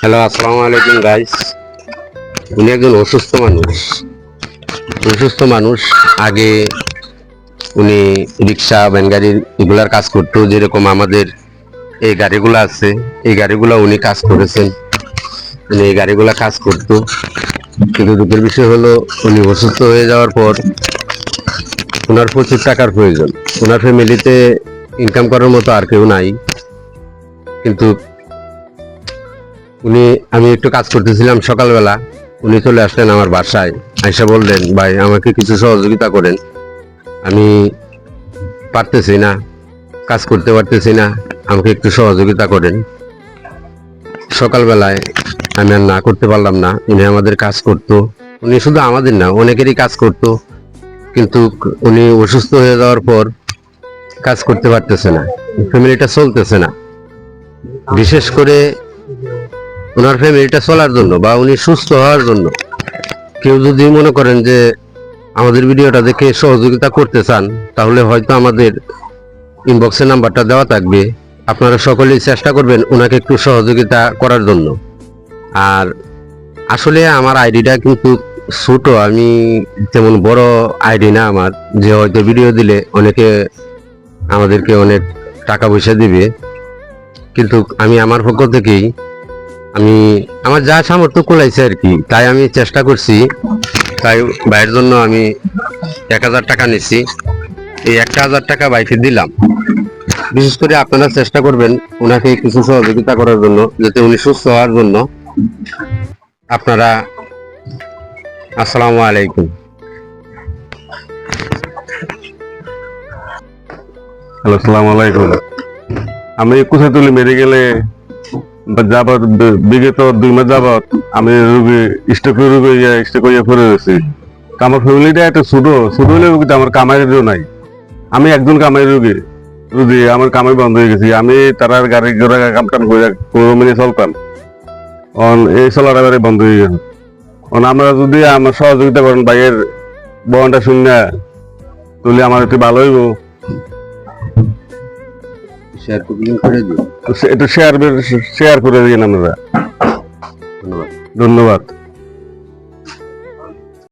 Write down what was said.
Hello, আসসালামু আলাইকুম guys. উনি একজন অসুস্থ মানুষ। আগে উনি রিক্সা ভ্যান গাড়ির এগুলার কাজ করতো, যেরকম আমাদের এই গাড়িগুলো আছে, এই গাড়িগুলো উনি কাজ করেছেন। উনি এই গাড়িগুলা কাজ করতো, কিন্তু দুঃখের বিষয় হলো উনি অসুস্থ হয়ে যাওয়ার পর ওনার প্রচুর টাকার প্রয়োজন। ওনার ফ্যামিলিতে ইনকাম করার মতো আর কেউ নাই, কিন্তু আমি একটু কাজ করতেছিলাম সকালবেলা, উনি চলে আসলেন আমার বাসায়। আইসা বললেন, ভাই আমাকে কিছু সহযোগিতা করেন, আমি পারতেছি না, কাজ করতে পারতেছি না, আমাকে একটু সহযোগিতা করেন। সকালবেলায় আমি আর না করতে পারলাম না। উনি আমাদের কাজ করতো, উনি শুধু আমাদের না অনেকেরই কাজ করতো, কিন্তু উনি অসুস্থ হয়ে যাওয়ার পর কাজ করতে পারতেছে না, ফ্যামিলিটা চলতেছে না। বিশেষ করে ওনার ফ্যামিলিটা চলার জন্য বা উনি সুস্থ হওয়ার জন্য কেউ যদি মনে করেন যে আমাদের ভিডিওটা দেখে সহযোগিতা করতে চান, তাহলে হয়তো আমাদের ইনবক্সে নাম্বারটা দেওয়া থাকবে। আপনারা সকলেই চেষ্টা করবেন ওনাকে একটু সহযোগিতা করার জন্য। আর আসলে আমার আইডিটা কিন্তু ছোট, আমি তেমন বড় আইডি না আমার, যে হয়তো ভিডিও দিলে অনেকে আমাদেরকে অনেক টাকা পয়সা দিবে। কিন্তু আমি আমার পক্ষ থেকেই আমি আমার যা সামর্থ্য কুলাইছে আর কি, তাই আমি চেষ্টা করছি। তাই ভাইয়ের জন্য আমি 1,000 টাকা নিচ্ছি। এই 1,000 টাকা ভাইকে দিলাম। বিশেষ করে আপনারা চেষ্টা করবেন ওনাকে কিছু সহযোগিতা করার জন্য, যাতে উনি সুস্থ হওয়ার জন্য। আপনারা আসসালামু আলাইকুম। হ্যালো, আসসালামু আলাইকুম। আমি কুশাতুলি মেডিকেলে যাবত বিগত 2 মাস যাবত আমি স্ট্রোক হইয়া পড়ে রয়েছি। আমার ফ্যামিলিটা একটা ছোট হলে কিন্তু আমার কামাইয়েরও নাই। আমি একজন কামাই রুগী, আমার কামাই বন্ধ হয়ে গেছি। আমি তার গাড়ি ঘোড়া কামটাম করে মেনে চলতাম, এই চলার এবারে বন্ধ হয়ে গেছে। আমরা যদি আমার সহযোগিতা করেন ভাইয়ের বহনটা শুনে, তাহলে আমার একটু ভালো হইব। একটু শেয়ার করে দিন আপনারা। ধন্যবাদ।